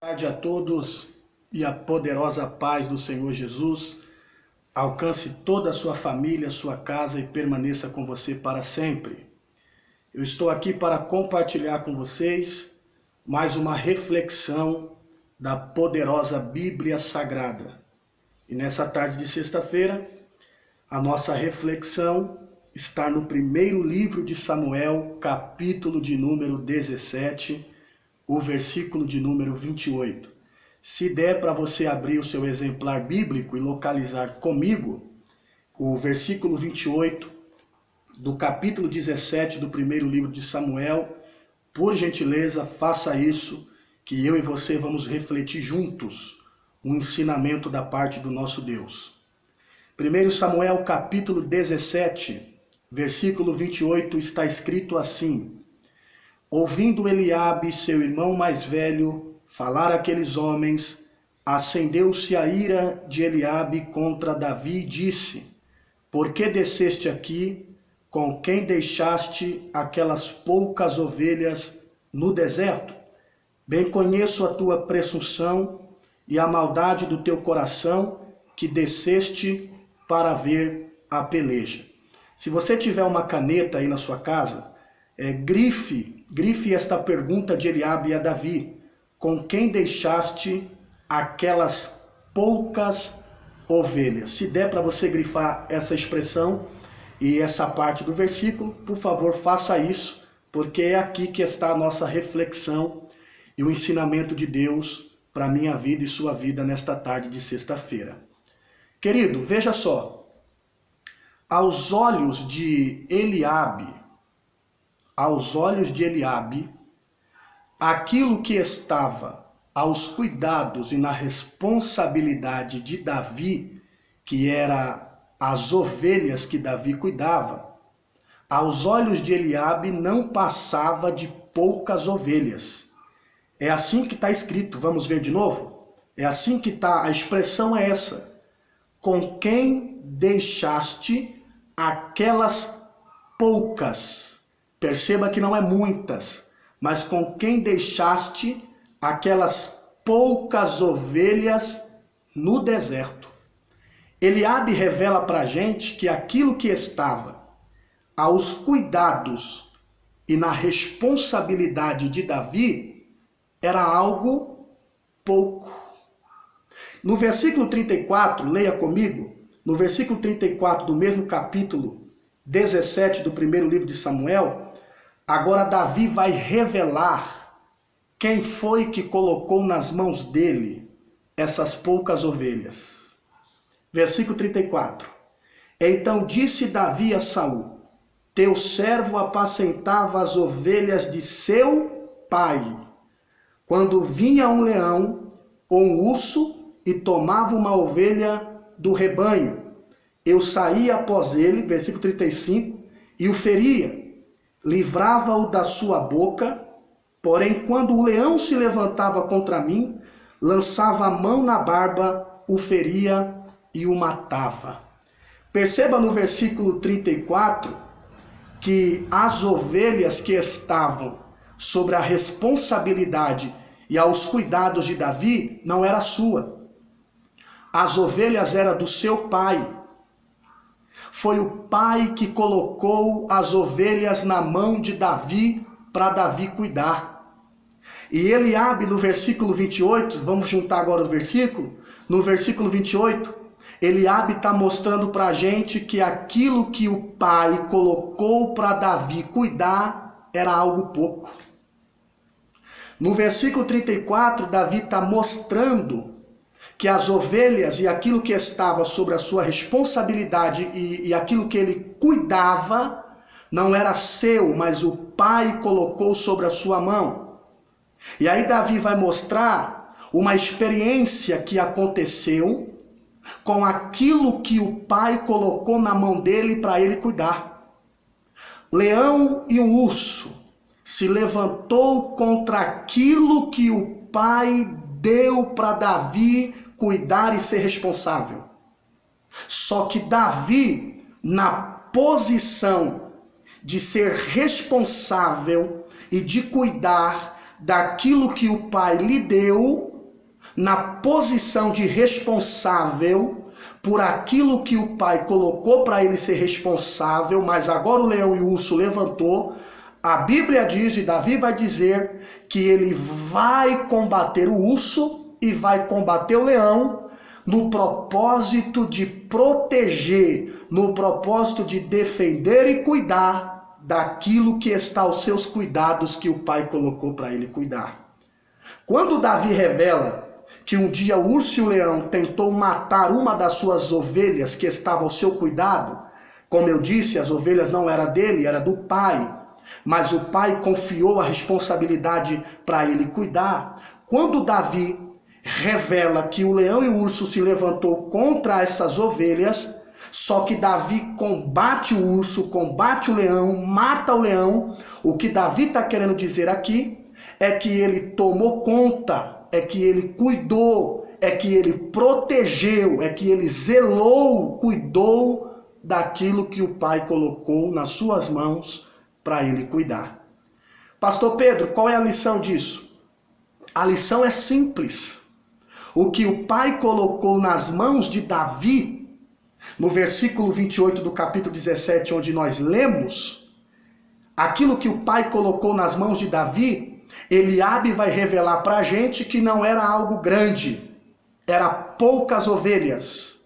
Boa tarde a todos e a poderosa paz do Senhor Jesus alcance toda a sua família, sua casa e permaneça com você para sempre. Eu estou aqui para compartilhar com vocês mais uma reflexão da poderosa Bíblia Sagrada. E nessa tarde de sexta-feira, a nossa reflexão está no primeiro livro de Samuel, capítulo de número 17, o versículo de número 28. Se der para você abrir o seu exemplar bíblico e localizar comigo o versículo 28 do capítulo 17 do primeiro livro de Samuel, por gentileza, faça isso, que eu e você vamos refletir juntos um ensinamento da parte do nosso Deus. 1 Samuel capítulo 17, versículo 28, está escrito assim: Ouvindo Eliabe, seu irmão mais velho, falar aqueles homens, acendeu-se a ira de Eliabe contra Davi e disse: Por que desceste aqui? Com quem deixaste aquelas poucas ovelhas no deserto? Bem conheço a tua presunção e a maldade do teu coração, que desceste para ver a peleja. Se você tiver uma caneta aí na sua casa, grife esta pergunta de Eliabe a Davi: com quem deixaste aquelas poucas ovelhas? Se der para você grifar essa expressão e essa parte do versículo, por favor, faça isso, porque é aqui que está a nossa reflexão e o ensinamento de Deus para a minha vida e sua vida nesta tarde de sexta-feira. Querido, veja só, aos olhos de Eliabe, aquilo que estava aos cuidados e na responsabilidade de Davi, que era as ovelhas que Davi cuidava, aos olhos de Eliabe não passava de poucas ovelhas. É assim que está escrito, vamos ver de novo? É assim que está, a expressão é essa: com quem deixaste aquelas poucas. Perceba que não é muitas, mas com quem deixaste aquelas poucas ovelhas no deserto. Eliabe revela para a gente que aquilo que estava aos cuidados e na responsabilidade de Davi era algo pouco. No versículo 34, leia comigo, no versículo 34 do mesmo capítulo 17 do primeiro livro de Samuel, agora Davi vai revelar quem foi que colocou nas mãos dele essas poucas ovelhas. Versículo 34. Então disse Davi a Saul: Teu servo apacentava as ovelhas de seu pai. Quando vinha um leão ou um urso e tomava uma ovelha do rebanho, eu saía após ele, versículo 35, e o feria, livrava-o da sua boca, porém quando o leão se levantava contra mim, lançava a mão na barba, o feria e o matava. Perceba no versículo 34 que as ovelhas que estavam sobre a responsabilidade e aos cuidados de Davi não era sua. As ovelhas eram do seu pai. Foi o pai que colocou as ovelhas na mão de Davi para Davi cuidar. E Eliabe, no versículo 28, vamos juntar agora o versículo, no versículo 28, Eliabe está mostrando para a gente que aquilo que o pai colocou para Davi cuidar era algo pouco. No versículo 34, Davi está mostrando que as ovelhas e aquilo que estava sobre a sua responsabilidade e aquilo que ele cuidava não era seu, mas o pai colocou sobre a sua mão. E aí Davi vai mostrar uma experiência que aconteceu com aquilo que o pai colocou na mão dele para ele cuidar. Leão e um urso se levantou contra aquilo que o pai deu para Davi cuidar e ser responsável. Só que Davi, na posição de ser responsável e de cuidar daquilo que o pai lhe deu, na posição de responsável por aquilo que o pai colocou para ele ser responsável, mas agora o leão e o urso levantou, a Bíblia diz, e Davi vai dizer, que ele vai combater o urso e vai combater o leão no propósito de proteger, no propósito de defender e cuidar daquilo que está aos seus cuidados que o pai colocou para ele cuidar. Quando Davi revela que um dia o urso e o leão tentou matar uma das suas ovelhas que estava ao seu cuidado, como eu disse, as ovelhas não eram dele, era do pai, mas o pai confiou a responsabilidade para ele cuidar. Quando Davi revela que o leão e o urso se levantou contra essas ovelhas, só que Davi combate o urso, combate o leão, mata o leão, o que Davi está querendo dizer aqui é que ele tomou conta, é que ele cuidou, é que ele protegeu, é que ele zelou, cuidou daquilo que o pai colocou nas suas mãos para ele cuidar. Pastor Pedro, qual é a lição disso? A lição é simples. O que o pai colocou nas mãos de Davi, no versículo 28 do capítulo 17, onde nós lemos, aquilo que o pai colocou nas mãos de Davi, Eliabe vai revelar para a gente que não era algo grande, era poucas ovelhas.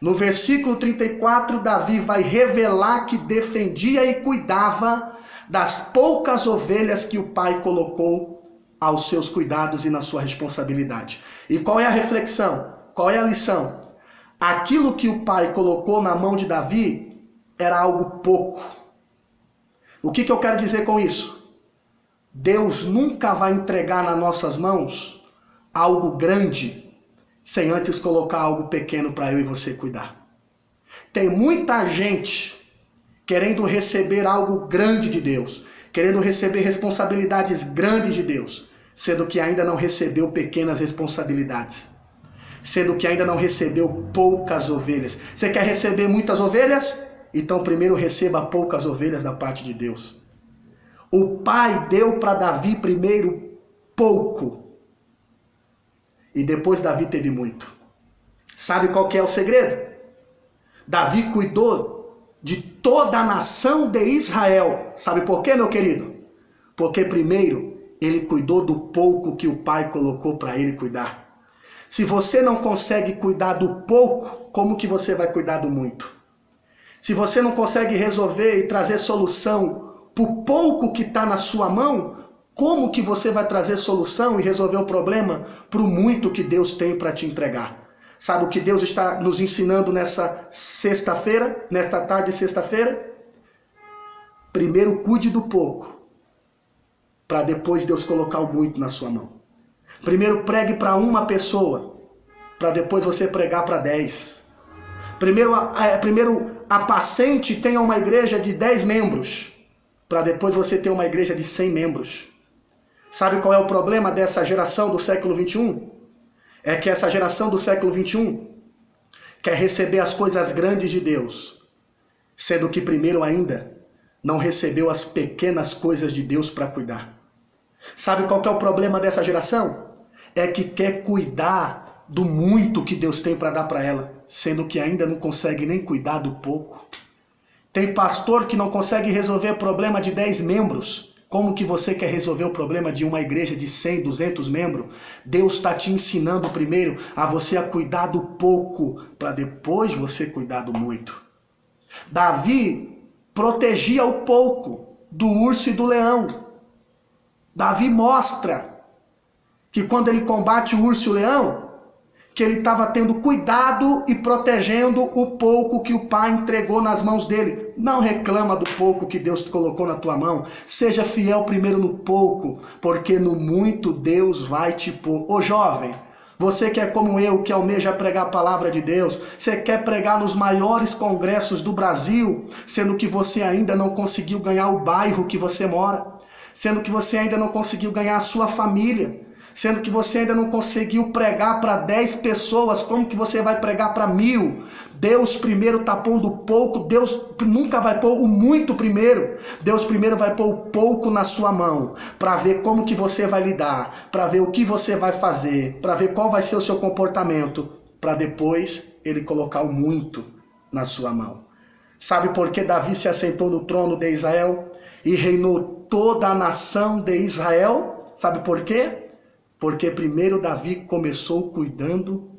No versículo 34, Davi vai revelar que defendia e cuidava das poucas ovelhas que o pai colocou aos seus cuidados e na sua responsabilidade. E qual é a reflexão? Qual é a lição? Aquilo que o pai colocou na mão de Davi era algo pouco. O que eu quero dizer com isso? Deus nunca vai entregar nas nossas mãos algo grande sem antes colocar algo pequeno para eu e você cuidar. Tem muita gente querendo receber algo grande de Deus, querendo receber responsabilidades grandes de Deus, sendo que ainda não recebeu pequenas responsabilidades, sendo que ainda não recebeu poucas ovelhas. Você quer receber muitas ovelhas? Então primeiro receba poucas ovelhas da parte de Deus. O pai deu para Davi primeiro pouco, e depois Davi teve muito. Sabe qual que é o segredo? Davi cuidou de toda a nação de Israel. Sabe por quê, meu querido? Porque primeiro ele cuidou do pouco que o pai colocou para ele cuidar. Se você não consegue cuidar do pouco, como que você vai cuidar do muito? Se você não consegue resolver e trazer solução para o pouco que está na sua mão, como que você vai trazer solução e resolver o problema para o muito que Deus tem para te entregar? Sabe o que Deus está nos ensinando nessa sexta-feira, nesta tarde de sexta-feira? Primeiro cuide do pouco, para depois Deus colocar o muito na sua mão. Primeiro pregue para uma pessoa, para depois você pregar para 10. Primeiro apacente, tenha uma igreja de 10 membros, para depois você ter uma igreja de 100 membros. Sabe qual é o problema dessa geração do século 21? É que essa geração do século 21 quer receber as coisas grandes de Deus, sendo que primeiro ainda não recebeu as pequenas coisas de Deus para cuidar. Sabe qual que é o problema dessa geração? É que quer cuidar do muito que Deus tem para dar para ela, sendo que ainda não consegue nem cuidar do pouco. Tem pastor que não consegue resolver o problema de 10 membros. Como que você quer resolver o problema de uma igreja de 100, 200 membros? Deus está te ensinando primeiro a você a cuidar do pouco, para depois você cuidar do muito. Davi protegia o pouco do urso e do leão. Davi mostra que quando ele combate o urso e o leão, que ele estava tendo cuidado e protegendo o pouco que o pai entregou nas mãos dele. Não reclama do pouco que Deus colocou na tua mão. Seja fiel primeiro no pouco, porque no muito Deus vai te pôr. Ô jovem, você que é como eu, que almeja pregar a palavra de Deus, você quer pregar nos maiores congressos do Brasil, sendo que você ainda não conseguiu ganhar o bairro que você mora, sendo que você ainda não conseguiu ganhar a sua família, sendo que você ainda não conseguiu pregar para 10 pessoas, como que você vai pregar para 1000? Deus primeiro está pondo pouco, Deus nunca vai pôr o muito primeiro. Deus primeiro vai pôr o pouco na sua mão, para ver como que você vai lidar, para ver o que você vai fazer, para ver qual vai ser o seu comportamento, para depois ele colocar o muito na sua mão. Sabe por que Davi se assentou no trono de Israel e reinou toda a nação de Israel? Sabe por quê? Porque primeiro Davi começou cuidando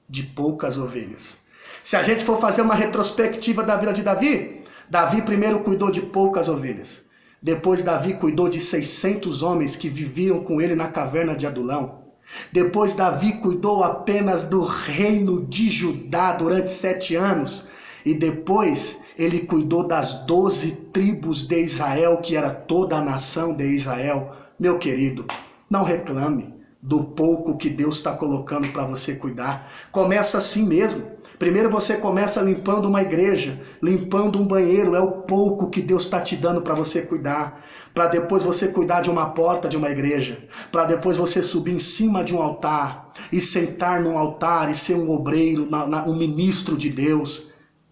de poucas ovelhas. Se a gente for fazer uma retrospectiva da vida de Davi, Davi primeiro cuidou de poucas ovelhas. Depois Davi cuidou de 600 homens que viviam com ele na caverna de Adulão. Depois Davi cuidou apenas do reino de Judá durante 7 anos. E depois ele cuidou das 12 tribos de Israel, que era toda a nação de Israel. Meu querido, não reclame do pouco que Deus está colocando para você cuidar. Começa assim mesmo. Primeiro você começa limpando uma igreja, limpando um banheiro, é o pouco que Deus está te dando para você cuidar. Para depois você cuidar de uma porta de uma igreja, para depois você subir em cima de um altar e sentar num altar e ser um obreiro, um ministro de Deus.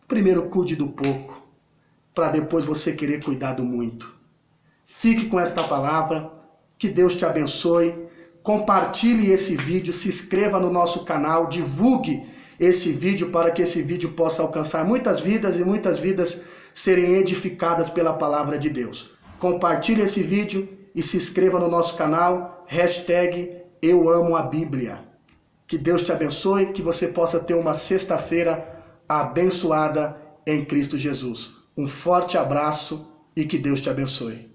Primeiro cuide do pouco, para depois você querer cuidar do muito. Fique com esta palavra, que Deus te abençoe. Compartilhe esse vídeo, se inscreva no nosso canal, divulgue esse vídeo para que esse vídeo possa alcançar muitas vidas e muitas vidas serem edificadas pela palavra de Deus. Compartilhe esse vídeo e se inscreva no nosso canal, #EuAmoABíblia. Que Deus te abençoe, que você possa ter uma sexta-feira abençoada em Cristo Jesus. Um forte abraço e que Deus te abençoe.